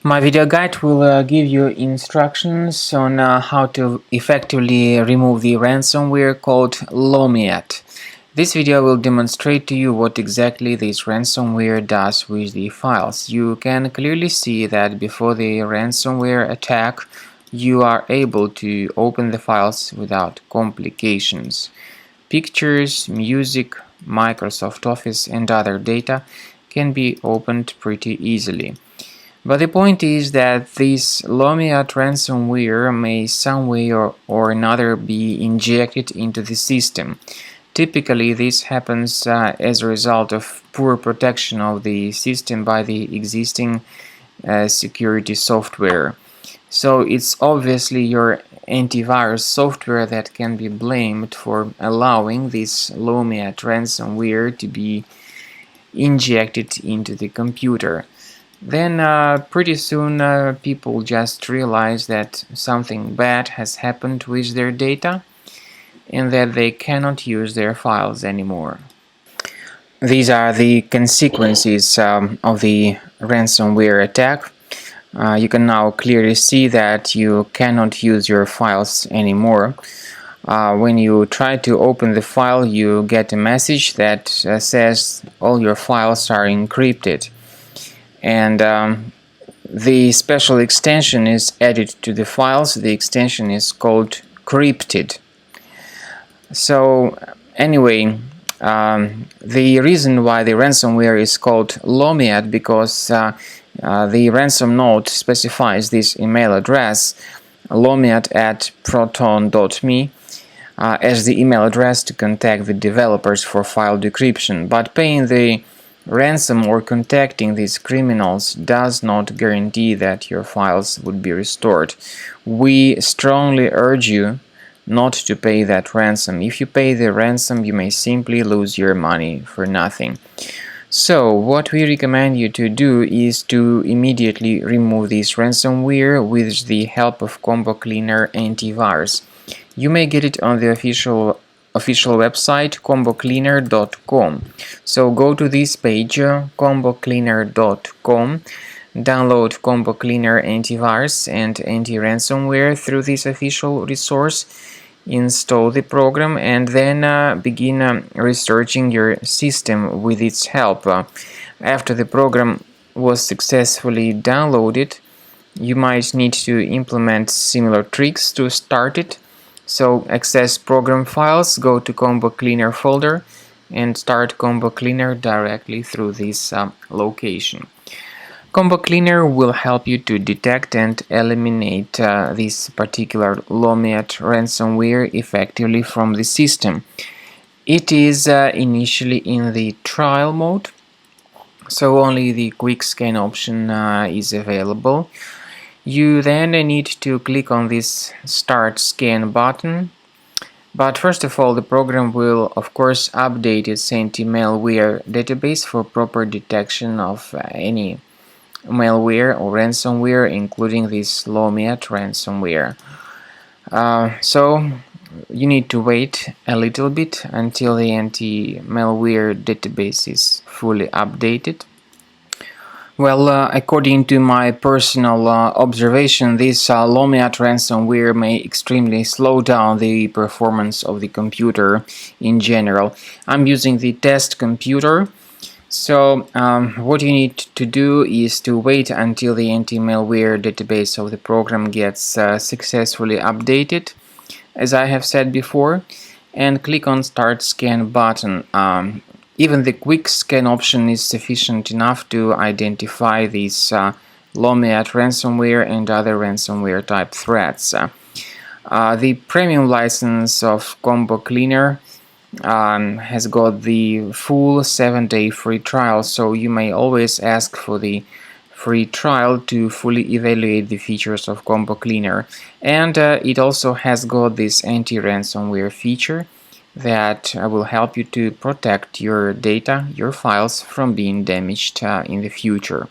My video guide will give you instructions on how to effectively remove the ransomware called Lomiat. This video will demonstrate to you what exactly this ransomware does with the files. You can clearly see that before the ransomware attack, you are able to open the files without complications. Pictures, music, Microsoft Office and other data can be opened pretty easily. But the point is that this Lomiat ransomware may some way or another be injected into the system. Typically, this happens as a result of poor protection of the system by the existing security software. So it's obviously your antivirus software that can be blamed for allowing this Lomiat ransomware to be injected into the computer. Then pretty soon people just realize that something bad has happened with their data and that they cannot use their files anymore. These are the consequences of the ransomware attack. You can now clearly see that you cannot use your files anymore. When you try to open the file, you get a message that says all your files are encrypted. And the special extension is added to the files. The extension is called decrypted. So anyway, the reason why the ransomware is called Lomiat because the ransom note specifies this email address, lomiat@proton.me, as the email address to contact the developers for file decryption. But paying the ransom or contacting these criminals does not guarantee that your files would be restored. We strongly urge you not to pay that ransom. If you pay the ransom, you may simply lose your money for nothing. So what we recommend you to do is to immediately remove this ransomware with the help of Combo Cleaner antivirus. You may get it on the official website combocleaner.com. So go to this page, combocleaner.com, download Combo Cleaner antivirus and anti-ransomware through this official resource, install the program, and then begin researching your system with its help. After the program was successfully downloaded, you might need to implement similar tricks to start it. So access program files, go to Combo Cleaner folder and start Combo Cleaner directly through this location. Combo Cleaner will help you to detect and eliminate this particular Lomiat ransomware effectively from the system. It is initially in the trial mode, so only the quick scan option is available. You then need to click on this Start Scan button. But first of all, the program will of course update its anti-malware database for proper detection of any malware or ransomware, including this Lomiat ransomware. So you need to wait a little bit until the anti-malware database is fully updated. Well, according to my personal observation, this Lomiat ransomware may extremely slow down the performance of the computer in general. I'm using the test computer, so what you need to do is to wait until the anti-malware database of the program gets successfully updated, as I have said before, and click on Start Scan button. Even the quick scan option is sufficient enough to identify this Lomiat ransomware and other ransomware type threats. The premium license of Combo Cleaner has got the full 7-day free trial, so you may always ask for the free trial to fully evaluate the features of Combo Cleaner. And it also has got this anti-ransomware feature that will help you to protect your data, your files, from being damaged in the future.